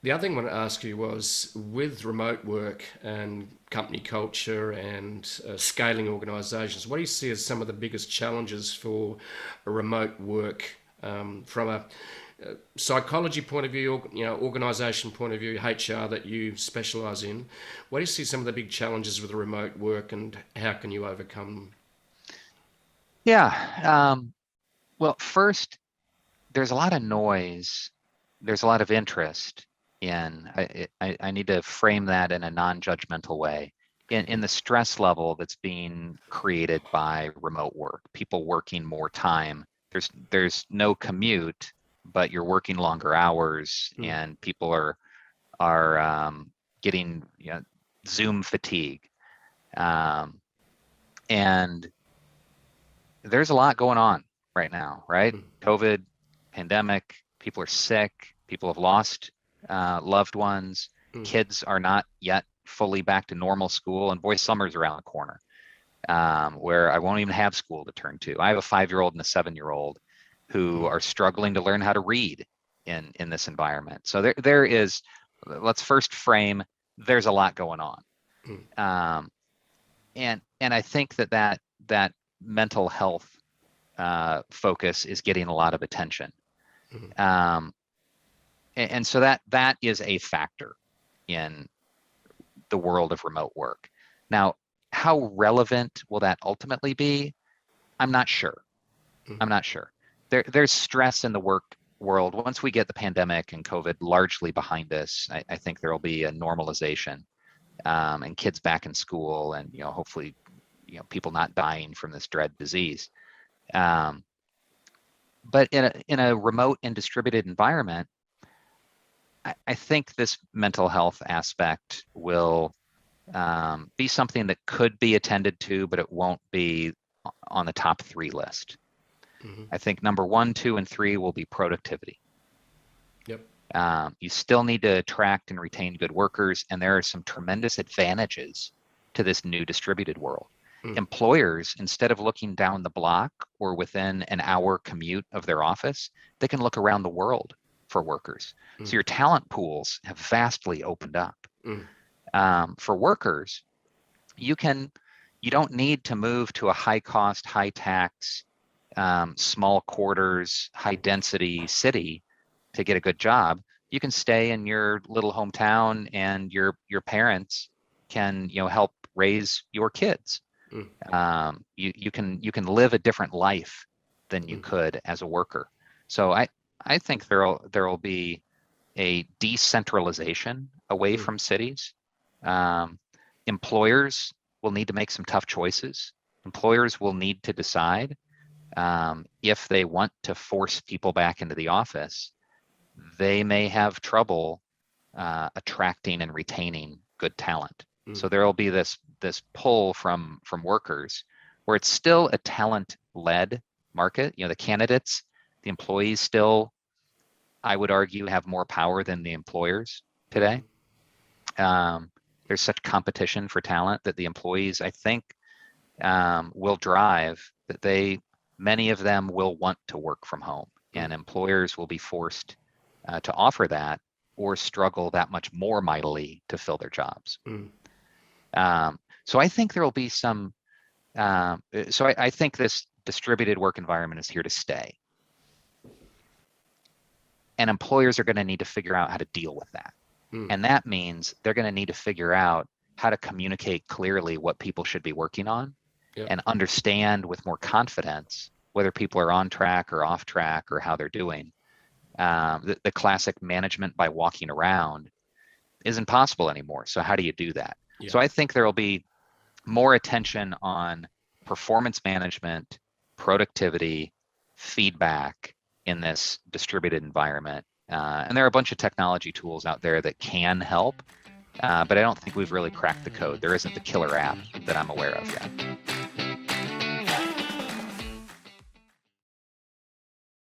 The other thing I want to ask you was with remote work and company culture and scaling organisations, what do you see as some of the biggest challenges for a remote work from a psychology point of view, organisation point of view, HR that you specialise in? What do you see some of the big challenges with remote work and how can you overcome them? Yeah. Well, first, there's a lot of noise. There's a lot of interest in, I need to frame that in a non-judgmental way, in the stress level that's being created by remote work, people working more time. There's no commute, but you're working longer hours Mm, and people are getting, Zoom fatigue. Um, and there's a lot going on right now, right? mm, COVID, pandemic, people are sick, people have lost loved ones, mm, kids are not yet fully back to normal school, and boy, summer's around the corner, where I won't even have school to turn to. I have a 5-year-old and a 7-year-old who mm, are struggling to learn how to read in this environment. So there is, let's first frame, there's a lot going on. mm, Um, and I think that mental health focus is getting a lot of attention. mm, Um, and so that is a factor in the world of remote work. Now, how relevant will that ultimately be? I'm not sure. mm, I'm not sure. There's stress in the work world. Once we get the pandemic and COVID largely behind us, I think there will be a normalization, and kids back in school, and hopefully, people not dying from this dread disease. Um, but in a remote and distributed environment, I think this mental health aspect will be something that could be attended to, but it won't be on the top three list. mm. I think number one, two, and three will be productivity. Yep. You still need to attract and retain good workers, and there are some tremendous advantages to this new distributed world. Mm, Employers, instead of looking down the block or within an hour commute of their office, they can look around the world for workers. So mm, your talent pools have vastly opened up. mm, For workers, you can you don't need to move to a high cost, high tax, small quarters, high density city to get a good job. You can stay in your little hometown, and your parents can help raise your kids. mm, You can live a different life than you mm, could as a worker. So I think there'll be a decentralization away mm, from cities. Um, Employers will need to make some tough choices. Employers will need to decide, if they want to force people back into the office. They may have trouble attracting and retaining good talent. mm, So there will be this pull from workers, where it's still a talent led market. The candidates, the employees still, I would argue, have more power than the employers mm, today. Um, there's such competition for talent that the employees, I think, will drive that many of them will want to work from home, mm, and employers will be forced to offer that, or struggle that much more mightily to fill their jobs. mm. So I think there will be some. So I think this distributed work environment is here to stay, and employers are going to need to figure out how to deal with that. Mm, And that means they're going to need to figure out how to communicate clearly what people should be working on, yep. and understand with more confidence whether people are on track or off track, or how they're doing. The classic management by walking around isn't possible anymore. So how do you do that? Yeah. So I think there will be more attention on performance management, productivity, feedback in this distributed environment. And there are a bunch of technology tools out there that can help, but I don't think we've really cracked the code. There isn't the killer app that I'm aware of yet.